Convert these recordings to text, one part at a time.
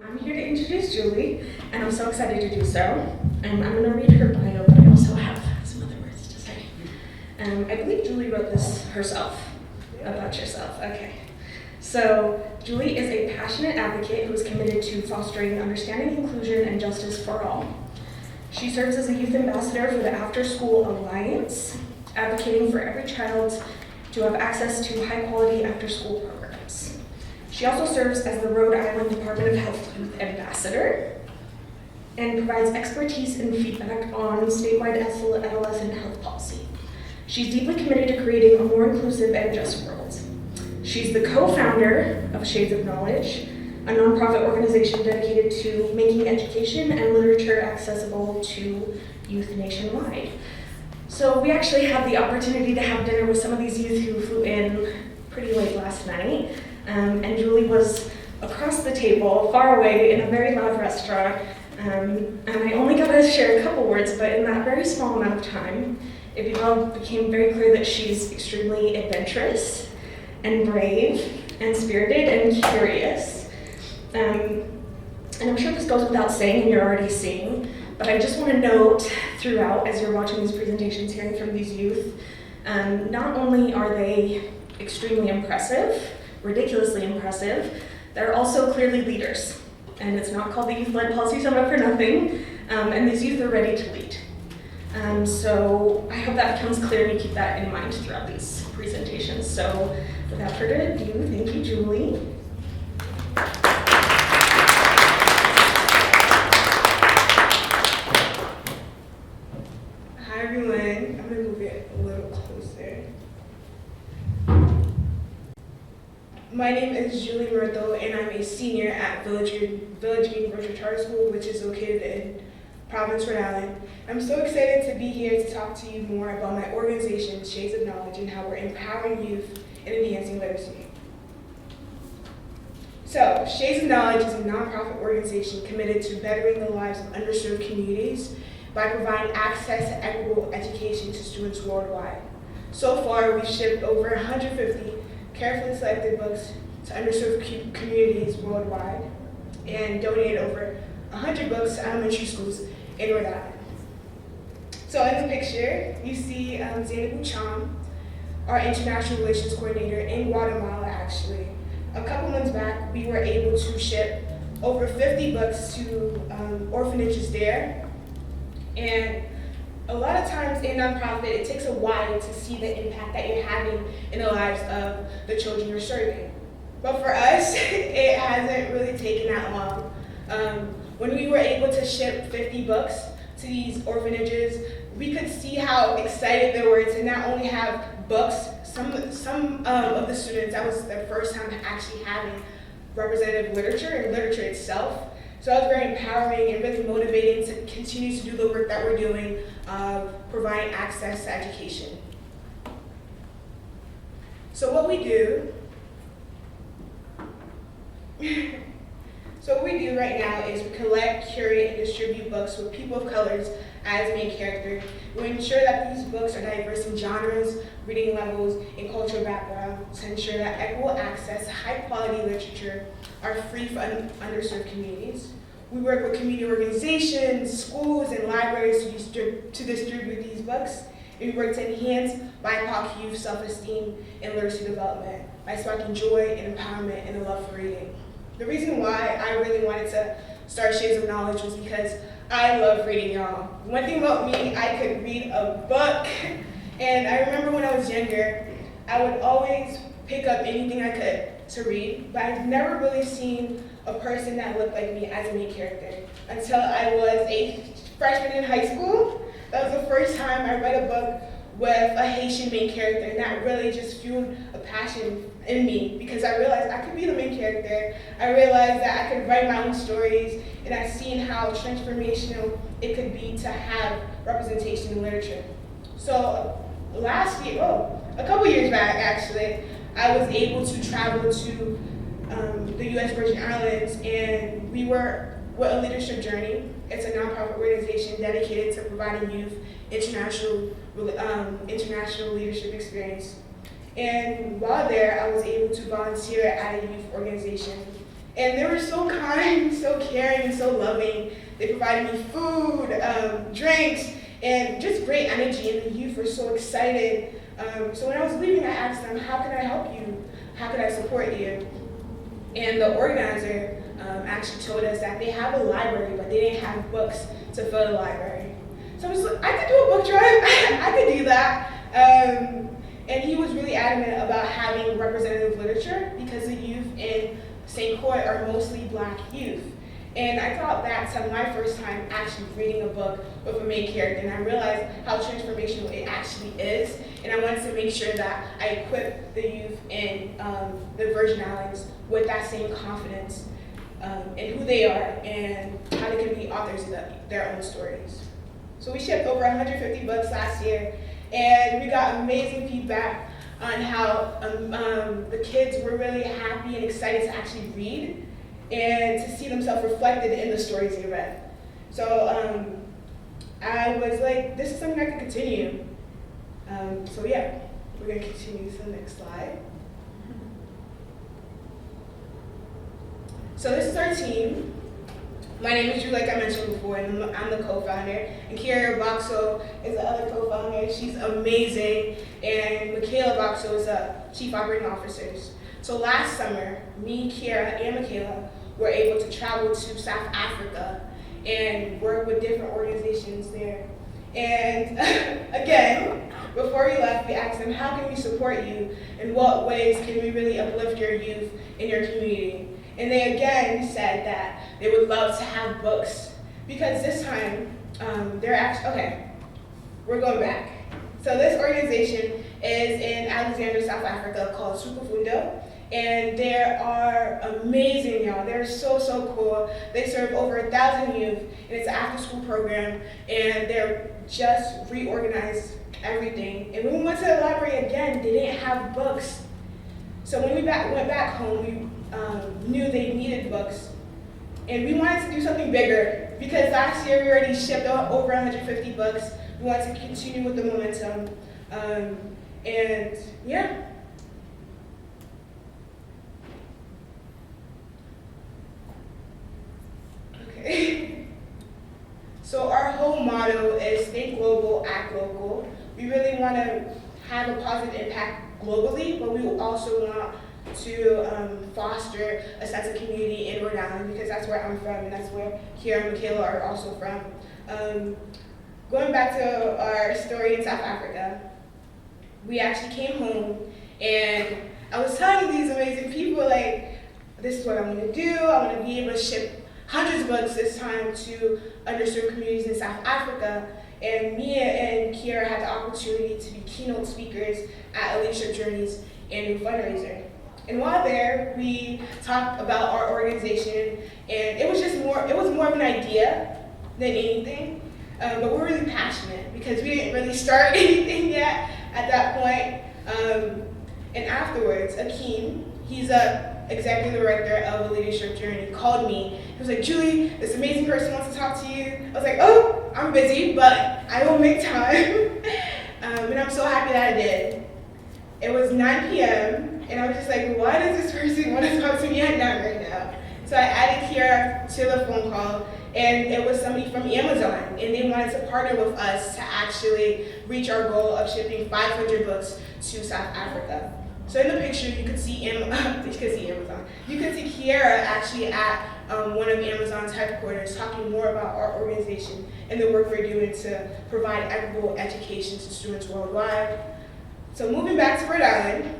I'm here to introduce Jully, and I'm so excited to do so. I'm going to read her bio, but I also have some other words to say. I believe Jully wrote this herself, about yourself. Okay. So, Jully is a passionate advocate who is committed to fostering understanding, inclusion, and justice for all. She serves as a youth ambassador for the After School Alliance, advocating for every child to have access to high-quality after-school programs. She also serves as the Rhode Island Department of Health Youth Ambassador and provides expertise and feedback on statewide adolescent health policy. She's deeply committed to creating a more inclusive and just world. She's the co-founder of Shades of Knowledge, a nonprofit organization dedicated to making education and literature accessible to youth nationwide. So we actually had the opportunity to have dinner with some of these youth who flew in pretty late last night. And Jully was across the table, far away, in a very loud restaurant. And I only got to share a couple words, but in that very small amount of time, it became very clear that she's extremely adventurous and brave and spirited and curious. And I'm sure this goes without saying, and you're already seeing, but I just want to note throughout, as you're watching these presentations, hearing from these youth, not only are they extremely impressive, ridiculously impressive, they're also clearly leaders. And it's not called the Youth-Led Policy Summit for nothing, and these youth are ready to lead. So I hope that becomes clear and you keep that in mind throughout these presentations. So without further ado, thank you, Jully. Hi everyone, I'm going to move it a little closer. My name is Jully Myrthil, and I'm a senior at Village Green Virtual Charter School, which is located in Providence, Rhode Island. I'm so excited to be here to talk to you more about my organization, Shades of Knowledge, and how we're empowering youth and enhancing literacy. So, Shades of Knowledge is a nonprofit organization committed to bettering the lives of underserved communities by providing access to equitable education to students worldwide. So far, we've shipped over 150 carefully selected books to underserved communities worldwide and donated over 100 books to elementary schools in Rhode Island. So in the picture, you see Zainabu Cham, our international relations coordinator in Guatemala actually. A couple months back, we were able to ship over 50 books to orphanages there. And a lot of times in nonprofit, it takes a while to see the impact that you're having in the lives of the children you're serving. But for us, it hasn't really taken that long. When we were able to ship 50 books to these orphanages, we could see how excited they were to not only have books, some of the students, that was their first time actually having representative literature and literature itself. So that was very empowering and really motivating to continue to do the work that we're doing of providing access to education. So what we do right now is we collect, curate, and distribute books with people of colors as main character. We ensure that these books are diverse in genres, reading levels, and cultural background to ensure that equitable access to high-quality literature are free for underserved communities. We work with community organizations, schools, and libraries to distribute these books. And we work to enhance BIPOC youth self-esteem and literacy development by sparking joy and empowerment and a love for reading. The reason why I really wanted to start Shades of Knowledge was because I love reading, y'all. One thing about me, I could read a book. And I remember when I was younger, I would always pick up anything I could to read, but I've never really seen a person that looked like me as a main character until I was a freshman in high school. That was the first time I read a book with a Haitian main character, and that really just fueled a passion in me because I realized I could be the main character. I realized that I could write my own stories, and I've seen how transformational it could be to have representation in literature. So last year, a couple years back actually, I was able to travel to the U.S. Virgin Islands, and we were with a leadership journey. It's a nonprofit organization dedicated to providing youth international leadership experience. And while there, I was able to volunteer at a youth organization And they were so kind, so caring, and so loving. They provided me food, drinks, and just great energy, and the youth were so excited. So when I was leaving, I asked them, how can I help you? How can I support you? And the organizer actually told us that they have a library, but they didn't have books to fill the library. So I was like, I could do a book drive, I could do that. And he was really adamant about having representative literature because the youth in St. Croix are mostly Black youth. And I thought back to my first time actually reading a book with a main character, and I realized how transformational it actually is. And I wanted to make sure that I equipped the youth in the Virgin Islands with that same confidence in who they are and how they can be authors of their own stories. So we shipped over 150 books last year, and we got amazing feedback on how the kids were really happy and excited to actually read and to see themselves reflected in the stories they read. So I was like, this is something I can continue. So yeah, we're gonna continue to the next slide. So this is our team. My name is Jully, like I mentioned before, and I'm the co-founder. And Kiera Boxo is the other co-founder. She's amazing. And Michaela Boxo is the chief operating officer. So last summer, me, Kiera, and Michaela were able to travel to South Africa and work with different organizations there. And again, before we left, we asked them, how can we support you? In what ways can we really uplift your youth in your community? And they again said that they would love to have books because this time they're actually, okay, we're going back. So this organization is in Alexandria, South Africa called Sukufundo. And they are amazing, y'all. They're so, so cool. They serve over 1,000 youth, and it's an after-school program, and they're just reorganized everything. And when we went to the library again, they didn't have books. So when we went back home, we knew they needed books. And we wanted to do something bigger, because last year we already shipped over 150 books. We wanted to continue with the momentum. And yeah. So our whole motto is think global, act local. We really want to have a positive impact globally, but we also want to foster a sense of community in Rhode Island because that's where I'm from and that's where Kiera and Michaela are also from. Going back to our story in South Africa, we actually came home and I was telling these amazing people, like, this is what I'm going to do. I'm going to be able to ship hundreds of books this time to underserved communities in South Africa. And Mia and Kiera had the opportunity to be keynote speakers at a Leadership Journeys annual fundraiser. And while there, we talked about our organization, and it was more of an idea than anything. But we're really passionate because we didn't really start anything yet at that point. And afterwards, Akeem, he's a executive director of the Leadership Journey, called me. He was like, Jully, this amazing person wants to talk to you. I was like, oh, I'm busy, but I will make time. And I'm so happy that I did. It was 9 p.m., and I was just like, why does this person want to talk to me at 9 right now? So I added Kiera to the phone call, and it was somebody from Amazon, and they wanted to partner with us to actually reach our goal of shipping 500 books to South Africa. So in the picture, you can see Amazon. You can see Kiera actually at one of Amazon's headquarters talking more about our organization and the work we're doing to provide equitable education to students worldwide. So moving back to Rhode Island,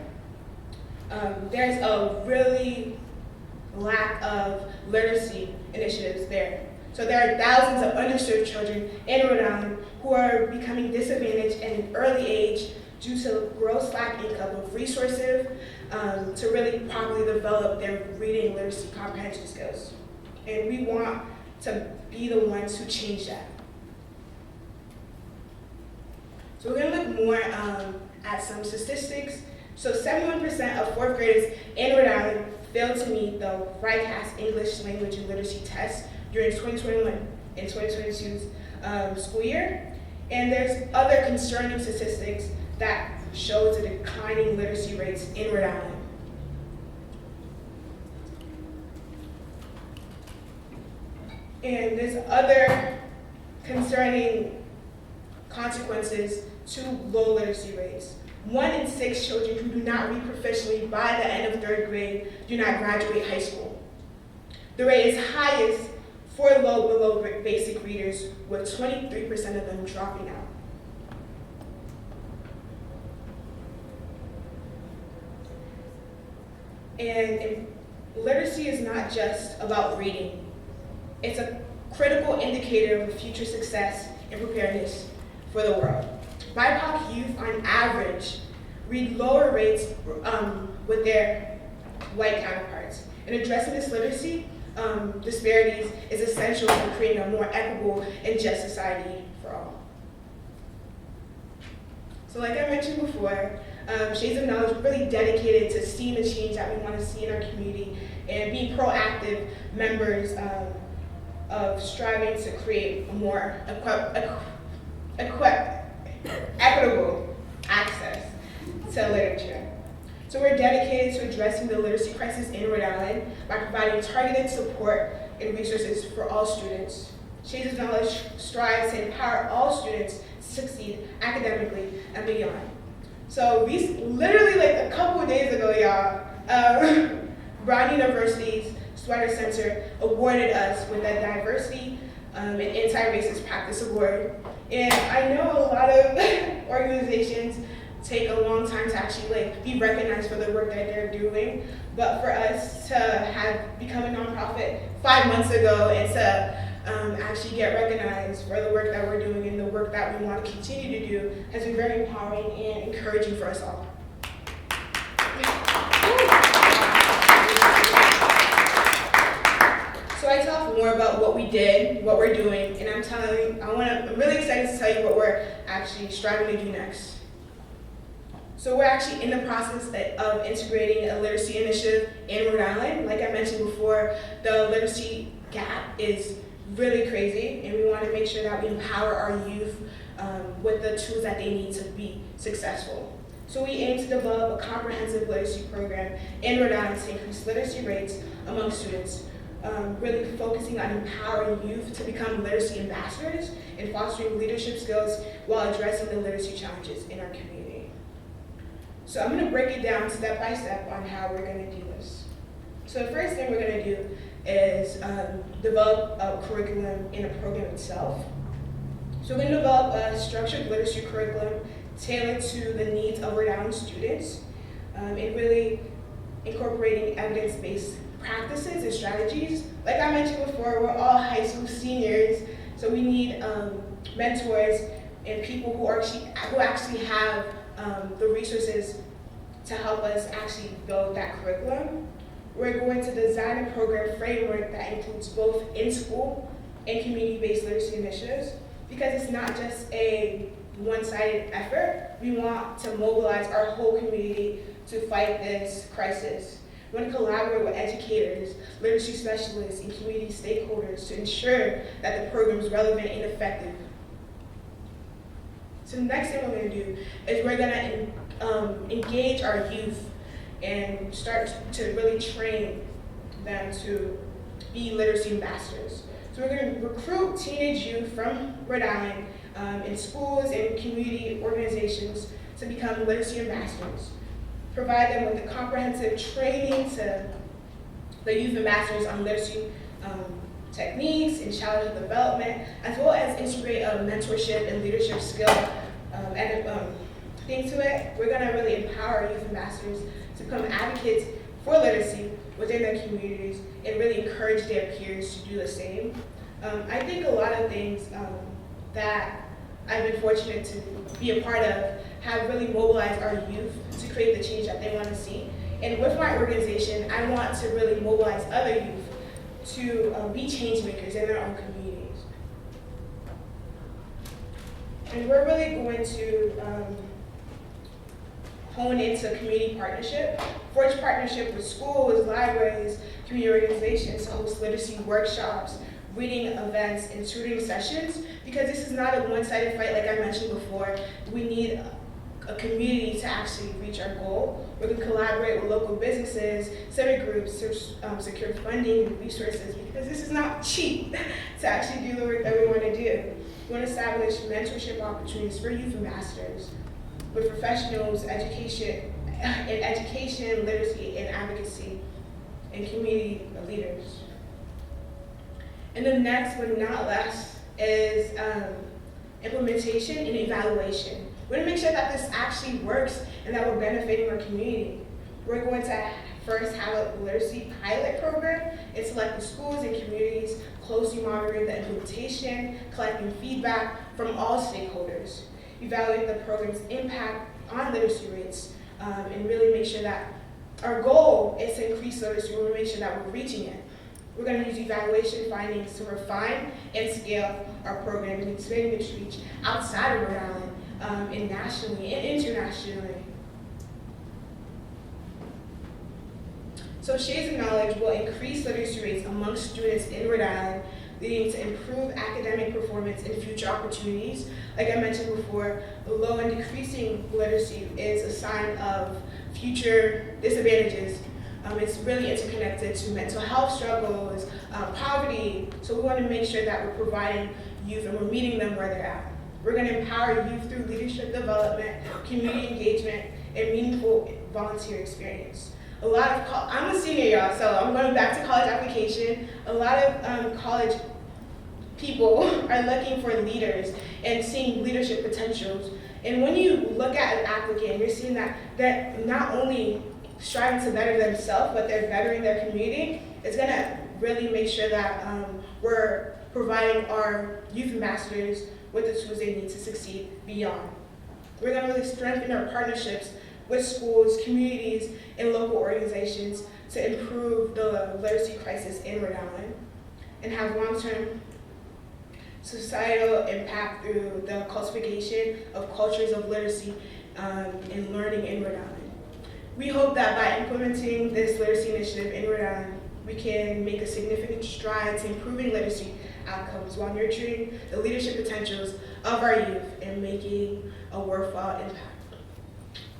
there's a really lack of literacy initiatives there. So there are thousands of underserved children in Rhode Island who are becoming disadvantaged at an early age due to gross lack income of resources to really properly develop their reading, literacy, comprehension skills. And we want to be the ones who change that. So we're gonna look more at some statistics. So 71% of fourth graders in Rhode Island failed to meet the RICAS English Language and Literacy test during 2021 and 2022's school year. And there's other concerning statistics that shows the declining literacy rates in Rhode Island. And there's other concerning consequences to low literacy rates. 1 in 6 children who do not read proficiently by the end of 3rd grade do not graduate high school. The rate is highest for low below basic readers, with 23% of them dropping out. And literacy is not just about reading. It's a critical indicator of future success and preparedness for the world. BIPOC youth, on average, read lower rates with their white counterparts. And addressing this literacy disparities is essential for creating a more equitable and just society for all. So like I mentioned before, Shades of Knowledge is really dedicated to seeing the change that we want to see in our community and being proactive members of striving to create a more equitable access to literature. So we're dedicated to addressing the literacy crisis in Rhode Island by providing targeted support and resources for all students. Shades of Knowledge strives to empower all students to succeed academically and beyond. So literally like a couple of days ago, y'all, Brown University's Sweater Center awarded us with a Diversity and Anti-Racist Practice Award. And I know a lot of organizations take a long time to actually be recognized for the work that they're doing. But for us to have become a nonprofit 5 months ago and to actually get recognized for the work that we're doing and the work that we want to continue to do has been very empowering and encouraging for us all. So I talked more about what we did, what we're doing, and I'm really excited to tell you what we're actually striving to do next. So we're actually in the process of integrating a literacy initiative in Rhode Island. Like I mentioned before, the literacy gap is really crazy, and we want to make sure that we empower our youth with the tools that they need to be successful. So we aim to develop a comprehensive literacy program in Rhode Island to increase literacy rates among students, really focusing on empowering youth to become literacy ambassadors and fostering leadership skills while addressing the literacy challenges in our community. So I'm going to break it down step by step on how we're going to do this. So the first thing we're going to do is develop a curriculum in a program itself. So we're going to develop a structured literacy curriculum tailored to the needs of Rhode Island students and really incorporating evidence-based practices and strategies. Like I mentioned before, we're all high school seniors, so we need mentors and people who actually have the resources to help us actually build that curriculum. We're going to design a program framework that includes both in-school and community-based literacy initiatives, because it's not just a one-sided effort. We want to mobilize our whole community to fight this crisis. We want to collaborate with educators, literacy specialists, and community stakeholders to ensure that the program is relevant and effective. So the next thing we're going to do is we're going to engage our youth and start to really train them to be literacy ambassadors. So we're going to recruit teenage youth from Rhode Island in schools and community organizations to become literacy ambassadors. Provide them with a comprehensive training to the youth ambassadors on literacy techniques and childhood development, as well as integrate a mentorship and leadership skill thing to it. We're going to really empower youth ambassadors to become advocates for literacy within their communities and really encourage their peers to do the same. I think a lot of things that I've been fortunate to be a part of have really mobilized our youth to create the change that they want to see. And with my organization, I want to really mobilize other youth to be change makers in their own communities. And we're really going to hone into community partnership, forge partnership with schools, libraries, community organizations to host literacy workshops, reading events, and tutoring sessions, because this is not a one-sided fight like I mentioned before. We need a community to actually reach our goal. We can collaborate with local businesses, civic groups to secure funding and resources, because this is not cheap to actually do the work that we want to do. We want to establish mentorship opportunities for youth ambassadors with professionals, education, literacy, and advocacy, and community leaders. And the next but not last is implementation and evaluation. We want to make sure that this actually works and that we're benefiting our community. We're going to first have a literacy pilot program and select the schools and communities, closely monitoring the implementation, collecting feedback from all stakeholders, evaluating the program's impact on literacy rates, and really make sure that our goal is to increase literacy. We want to make sure that we're reaching it. We're going to use evaluation findings to refine and scale our program and expand its reach outside of Rhode Island, and nationally and internationally. So Shades of Knowledge will increase literacy rates amongst students in Rhode Island, leading to improved academic performance and future opportunities. Like I mentioned before, low and decreasing literacy is a sign of future disadvantages. It's really interconnected to mental health struggles, poverty. So we want to make sure that we're providing youth and we're meeting them where they're at. We're going to empower youth through leadership development, community engagement, and meaningful volunteer experience. I'm a senior, y'all, so I'm going back to college application. A lot of college people are looking for leaders and seeing leadership potentials. And when you look at an applicant, you're seeing that they're not only striving to better themselves, but they're bettering their community. It's going to really make sure that we're providing our youth ambassadors with the tools they need to succeed beyond. We're going to really strengthen our partnerships with schools, communities, and local organizations to improve the literacy crisis in Rhode Island and have long-term societal impact through the cultivation of cultures of literacy and learning in Rhode Island. We hope that by implementing this literacy initiative in Rhode Island, we can make a significant stride to improving literacy outcomes while nurturing the leadership potentials of our youth and making a worthwhile impact.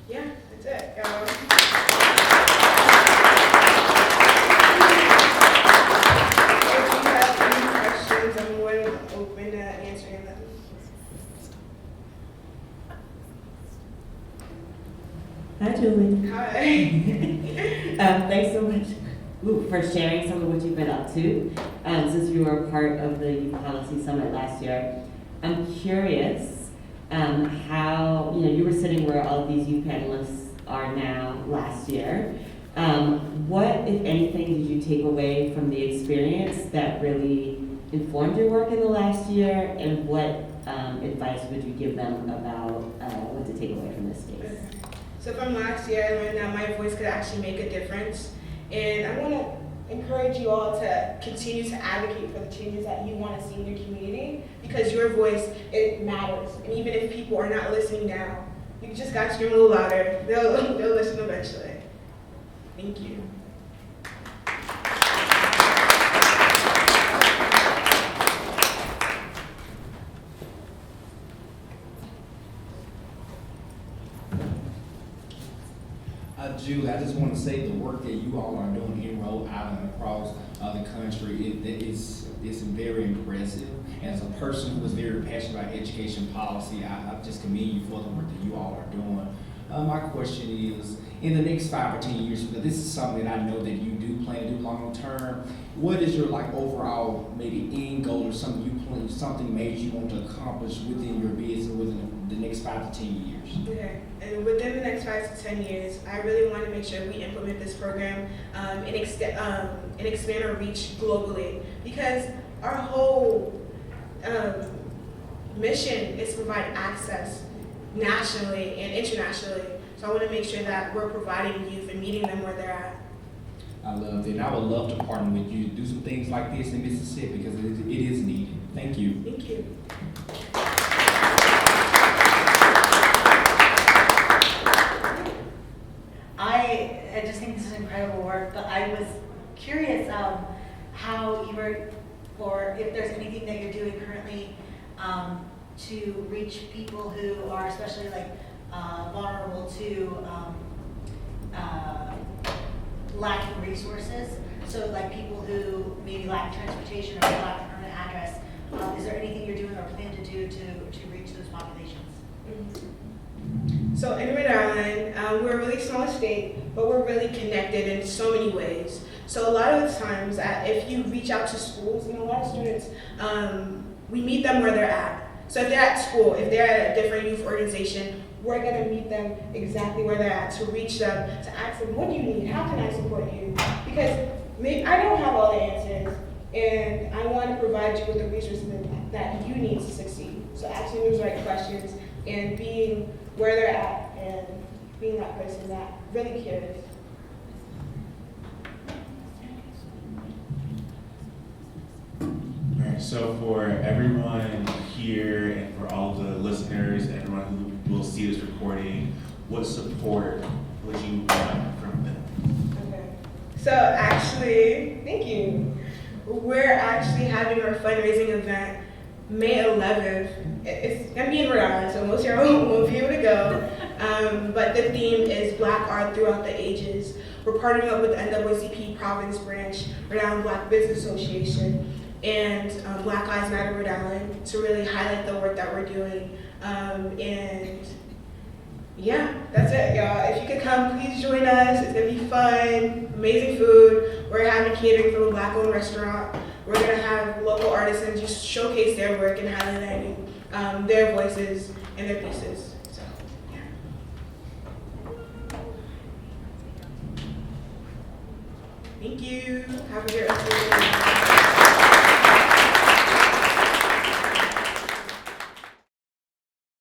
Yeah, that's it, y'all. If you have any questions, I'm more than open to answering them. Hi, Julie. Hi. Thanks so much for sharing some of what you've been up to since you were part of the Youth Policy Summit last year. I'm curious how, you were sitting where all of these youth panelists are now last year. What, if anything, did you take away from the experience that really informed your work in the last year, and what advice would you give them about what to take away from this space? So from last year, I learned that my voice could actually make a difference. And I want to encourage you all to continue to advocate for the changes that you want to see in your community, because your voice, it matters. And even if people are not listening now, you just got to scream a little louder. They'll listen eventually. Thank you. Julie, I just want to say the work that you all are doing in Rhode Island across the country, it's very impressive. And as a person who is very passionate about education policy, I just commend you for the work that you all are doing. My question is, in the next 5 or 10 years, because this is something that I know that you do plan to do long term, what is your overall maybe end goal or something major you want to accomplish within your business within the next 5 to 10 years? Okay, and within the next 5 to 10 years, I really want to make sure we implement this program and expand our reach globally, because our whole mission is to provide access nationally and internationally. So I want to make sure that we're providing youth and meeting them where they're at. I love it, and I would love to partner with you to do some things like this in Mississippi, because it is needed. Thank you. Thank you. I just think this is incredible work, but I was curious how you were, or if there's anything that you're doing currently to reach people who are especially vulnerable to lacking resources. So like people who maybe lack transportation or lack a permanent address, is there anything you're doing or plan to do to reach those populations? So in Rhode Island, we're a really small state, but we're really connected in so many ways. So a lot of the times, if you reach out to schools, a lot of students, we meet them where they're at. So if they're at school, if they're at a different youth organization, we're going to meet them exactly where they're at, to reach them, to ask them, what do you need? How can I support you? Because I don't have all the answers, and I want to provide you with the resources that you need to succeed. So asking those right questions and being where they're at and being that person that really cares. Alright, so for everyone here and for all the listeners and everyone who will see this recording, what support would you want from them? Okay. So actually, thank you. We're actually having our fundraising event May 11th. It's gonna be in Rhode Island, so most of y'all won't be able to go. But the theme is Black Art Throughout the Ages. We're partnering up with the NAACP Province Branch, Rhode Island Black Business Association, and Black Lives Matter Rhode Island to really highlight the work that we're doing. And yeah, that's it, y'all. If you could come, please join us. It's gonna be fun, amazing food. We're having catering from a Black-owned restaurant. We're gonna have local artisans just showcase their work and highlight their voices and their pieces. So, yeah. Thank you. Have a great rest of your day.